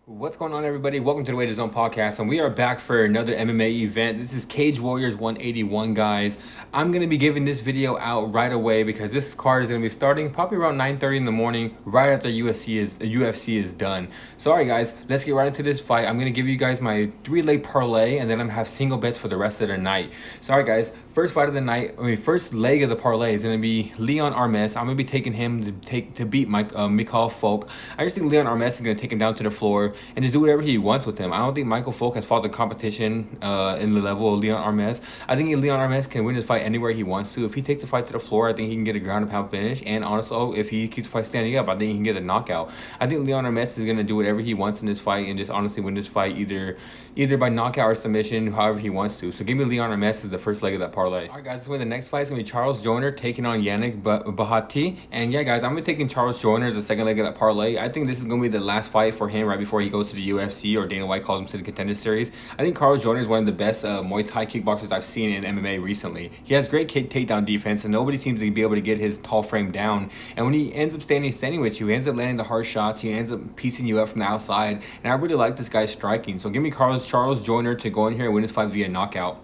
What's going on, everybody? Welcome to the Wager Zone podcast, and we are back for another MMA event. This is Cage Warriors 181, guys. I'm going to be giving this video out right away because this card is going to be starting probably around 9:30 in the morning, right after UFC is done. So, all right, guys, let's get right into this fight. I'm going to give you guys my 3-leg parlay, and then I'm going to have single bets for the rest of the night. So, all right, guys, first leg of the parlay is going to be Leon Armes. I'm going to be taking him to beat Miguel Folk. I just think Leon Armes is going to take him down to the floor and just do whatever he wants with him. I don't think Michael Folk has fought the competition in the level of Leon Armes. I think Leon Armes can win this fight anywhere he wants to. If he takes the fight to the floor, I think he can get a ground and pound finish. And also, if he keeps the fight standing up, I think he can get a knockout. I think Leon Armes is going to do whatever he wants in this fight and just honestly win this fight either by knockout or submission, however he wants to. So give me Leon Armes as the first leg of that parlay. All right, guys, so the next fight is going to be Charles Joyner taking on Yanik Bahati. And yeah, guys, I'm going to be taking Charles Joyner as the second leg of that parlay. I think this is going to be the last fight for him right before he goes to the UFC, or Dana White calls him to the Contender Series. I think Charles Joyner is one of the best Muay Thai kickboxers I've seen in MMA recently. He has great takedown defense, and nobody seems to be able to get his tall frame down. And when he ends up standing with you, he ends up landing the hard shots. He ends up piecing you up from the outside. And I really like this guy's striking. So give me Charles Joyner to go in here and win this fight via knockout.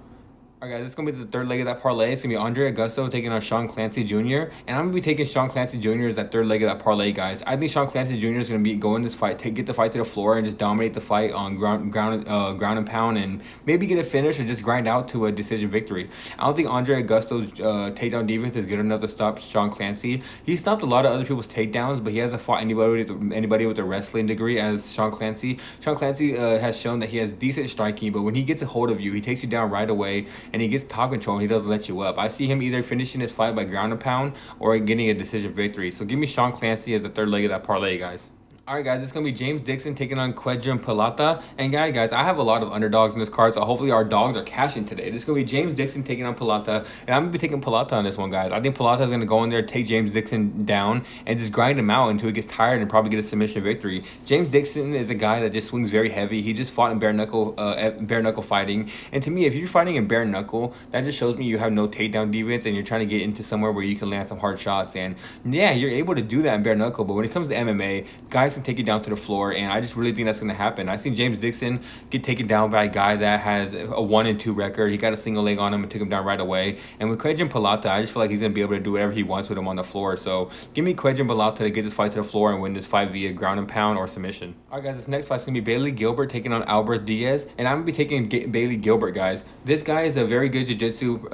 Alright, guys, this is going to be the third leg of that parlay. It's going to be Andre Augusto taking on Clancy-Joyner. And I'm going to be taking Clancy-Joyner as that third leg of that parlay, guys. I think Clancy-Joyner is going to go in this fight, get the fight to the floor, and just dominate the fight on ground and pound, and maybe get a finish or just grind out to a decision victory. I don't think Andre Augusto's takedown defense is good enough to stop Clancy. He stopped a lot of other people's takedowns, but he hasn't fought anybody with a wrestling degree as Clancy. Clancy has shown that he has decent striking, but when he gets a hold of you, he takes you down right away, and he gets top control, and he doesn't let you up. I see him either finishing this fight by ground and pound or getting a decision victory. So give me Clancy as the third leg of that parlay, guys. Alright, guys, it's going to be James Dixon taking on Pallata. And guys, I have a lot of underdogs in this card, so hopefully our dogs are cashing today. This is going to be James Dixon taking on Pallata, and I'm going to be taking Pallata on this one, guys. I think Pallata is going to go in there, take James Dixon down, and just grind him out until he gets tired and probably get a submission victory. James Dixon is a guy that just swings very heavy. He just fought in bare knuckle fighting. And to me, if you're fighting in bare knuckle, that just shows me you have no takedown defense, and you're trying to get into somewhere where you can land some hard shots. And yeah, you're able to do that in bare knuckle, but when it comes to MMA, guys can take you down to the floor, and I just really think that's going to happen. I seen James Dixon get taken down by a guy that has a 1-2 record. He got a single leg on him and took him down right away. And with Pallata, I just feel like he's going to be able to do whatever he wants with him on the floor. So give me Pallata to get this fight to the floor and win this fight via ground and pound or submission. Alright, guys, this next fight is going to be Bailey Gilbert taking on Albert Diaz, and I'm going to be taking Bailey Gilbert, guys. This guy is a very good jiu-jitsu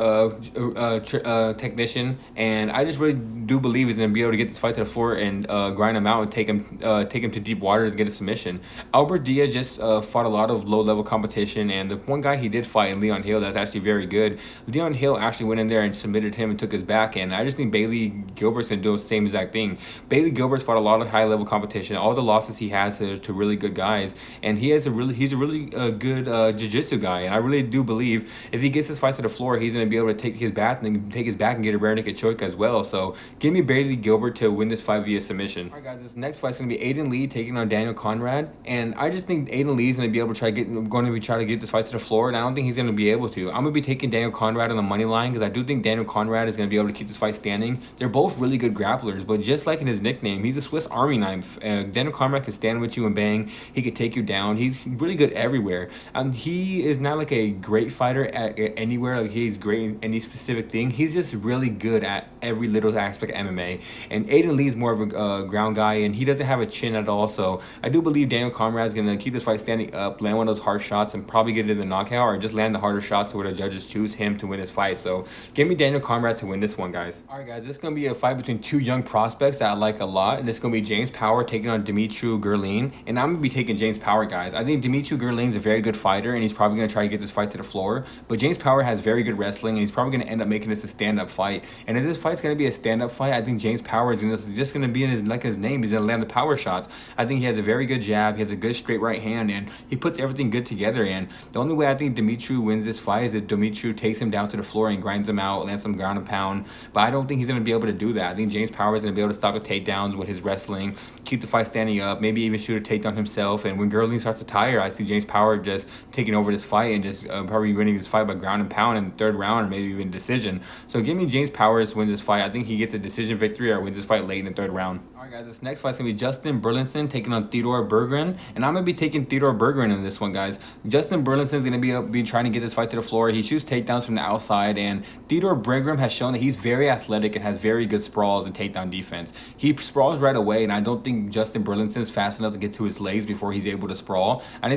technician, and I just really do believe he's going to be able to get this fight to the floor and grind him out and take him to deep waters and get a submission. Albert Diaz just fought a lot of low-level competition, and the one guy he did fight in Leon Hill that's actually very good. Leon Hill actually went in there and submitted him and took his back, and I just think Bailey Gilbert's going to do the same exact thing. Bailey Gilbert's fought a lot of high-level competition. All the losses he has to really good guys, and he's a really good jiu-jitsu guy, and I really do believe if he gets this fight to the floor, he's going to be able to take his back and get a rear naked choke as well. So give me Bailey Gilbert to win this fight via submission. Alright, guys, this next fight is going to be Aiden Lee taking on Daniel Conrad, and I just think Aiden Lee is going to be able to try to get this fight to the floor, and I don't think he's going to be able to. I'm going to be taking Daniel Conrad on the money line because I do think Daniel Conrad is going to be able to keep this fight standing. They're both really good grapplers, but just like in his nickname, he's a Swiss Army knife. Daniel Conrad can stand with you and bang. He can take you down. He's really good everywhere. He is not like a great fighter at anywhere. Like he's great in any specific thing. He's just really good at every little aspect of MMA. And Aiden Lee is more of a ground guy, and he doesn't have a chin at all. So I do believe Daniel Conrad is going to keep this fight standing up, land one of those hard shots, and probably get it in the knockout, or just land the harder shots where the judges choose him to win this fight. So give me Daniel Conrad to win this one, guys. All right, guys, this is going to be a fight between two young prospects that I like a lot, and this is going to be James Power taking on Demetro Gerlin, and I'm going to be taking James Power, guys. I think Demetro Gerlin's a very good fighter, and he's probably going to try to get this fight to the floor, but James Power has very good wrestling, and he's probably going to end up making this a stand-up fight. And if this fight's going to be a stand-up fight, I think James Power is just going to be in his name. He's going to land the power shots. I think he has a very good jab. He has a good straight right hand, and he puts everything good together. And the only way I think Demetro wins this fight is if Demetro takes him down to the floor and grinds him out, lands some ground and pound. But I don't think he's going to be able to do that. I think James Power is going to be able to stop the takedowns with his wrestling, keep the fight standing up, maybe even shoot a takedown himself. And when Gerlin starts to tire, I see James Power just taking over this fight and just probably winning this fight by ground and pound in the third round, or maybe even decision. So give me James Power to win this fight. I think he gets a decision victory or wins this fight late in the third round. Alright guys, this next fight's gonna be Justin Burlinson taking on Theodor Berren, and I'm gonna be taking Theodor Berren in this one, guys. Justin Burlinson's gonna be trying to get this fight to the floor. He shoots takedowns from the outside, and Theodor Berren has shown that he's very athletic and has very good sprawls and takedown defense. He sprawls right away, and I don't think Justin Burlinson is fast enough to get to his legs before he's able to sprawl. And I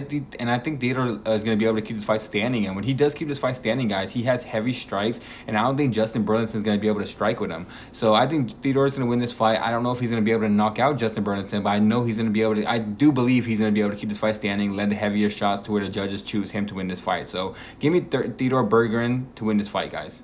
think Theodor is gonna be able to keep this fight standing, and when he does keep this fight standing, guys, he has heavy strikes, and I don't think Justin Burlinson is gonna be able to strike with him. So I think Theodor is gonna win this fight. I don't know if he's gonna be able to knock out Justin Burlinson, but I know he's going to be able to. I do believe he's going to be able to keep this fight standing, land the heavier shots to where the judges choose him to win this fight. So give me Theodor Berren to win this fight, guys.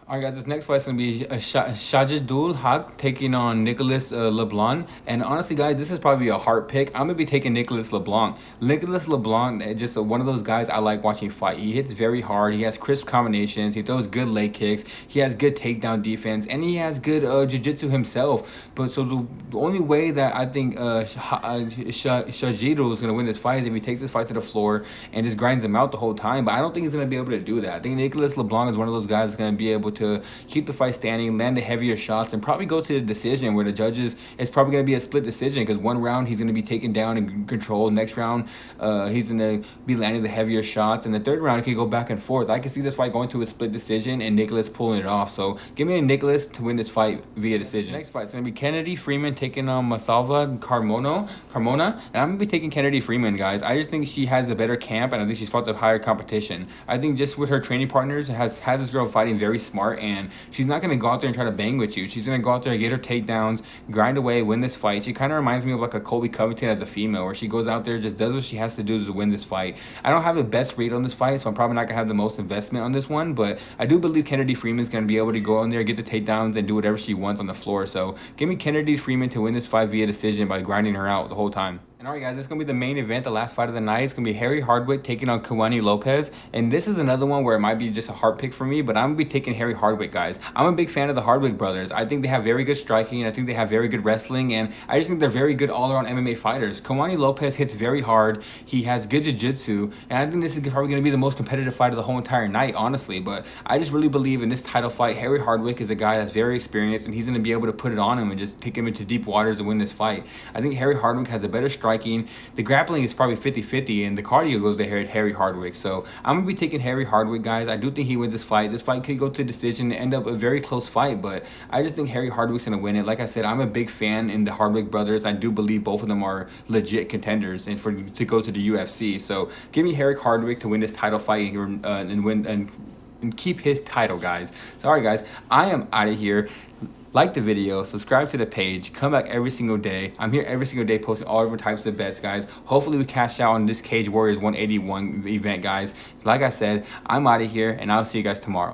Alright guys, this next fight is going to be ShaSha Hak taking on Nicholas Leblond. And honestly guys, this is probably a hard pick. I'm going to be taking Nicholas Leblond. Nicholas Leblond is just one of those guys I like watching fight. He hits very hard. He has crisp combinations. He throws good leg kicks. He has good takedown defense. And he has good jiu-jitsu himself. But so the only way that I think ShaSha is going to win this fight is if he takes this fight to the floor and just grinds him out the whole time. But I don't think he's going to be able to do that. I think Nicholas Leblond is one of those guys that's going to be able to keep the fight standing, land the heavier shots, and probably go to the decision where the judges, it's probably going to be a split decision because one round he's going to be taken down and controlled. Next round he's going to be landing the heavier shots, and the third round it can go back and forth. I can see this fight going to a split decision and Nicholas pulling it off. So give me a Nicholas to win this fight via decision. Next fight is going to be Kennedy Freeman taking on Masalva Carmona, and I'm going to be taking Kennedy Freeman, guys. I just think she has a better camp, and I think she's fought the higher competition. I think just with her training partners has this girl fighting very smart, and she's not going to go out there and try to bang with you. She's going to go out there and get her takedowns, grind away, win this fight. She kind of reminds me of like a Colby Covington as a female, where she goes out there, just does what she has to do to win this fight. I don't have the best rate on this fight, so I'm probably not going to have the most investment on this one, but I do believe Kennedy Freeman's going to be able to go in there, get the takedowns, and do whatever she wants on the floor. So give me Kennedy Freeman to win this fight via decision by grinding her out the whole time. And alright guys, this is going to be the main event, the last fight of the night. It's going to be Hardwick taking on Kanani Lopez. And this is another one where it might be just a hard pick for me, but I'm going to be taking Hardwick, guys. I'm a big fan of the Hardwick brothers. I think they have very good striking, and I think they have very good wrestling, and I just think they're very good all-around MMA fighters. Kanani Lopez hits very hard. He has good jiu-jitsu, and I think this is probably going to be the most competitive fight of the whole entire night, honestly. But I just really believe in this title fight. Hardwick is a guy that's very experienced, and he's going to be able to put it on him and just take him into deep waters and win this fight. I think Hardwick has a better striking. The grappling is probably 50-50, and the cardio goes to Hardwick. So I'm going to be taking Hardwick, guys. I do think he wins this fight. This fight could go to decision and end up a very close fight, but I just think Hardwick's going to win it. Like I said, I'm a big fan in the Hardwick brothers. I do believe both of them are legit contenders and to go to the UFC. So give me Hardwick to win this title fight and keep his title, guys. So alright guys, I am out of here. Like the video, subscribe to the page, come back every single day. I'm here every single day posting all different types of bets, guys. Hopefully we cash out on this Cage Warriors 181 event, guys. Like I said, I'm out of here, and I'll see you guys tomorrow.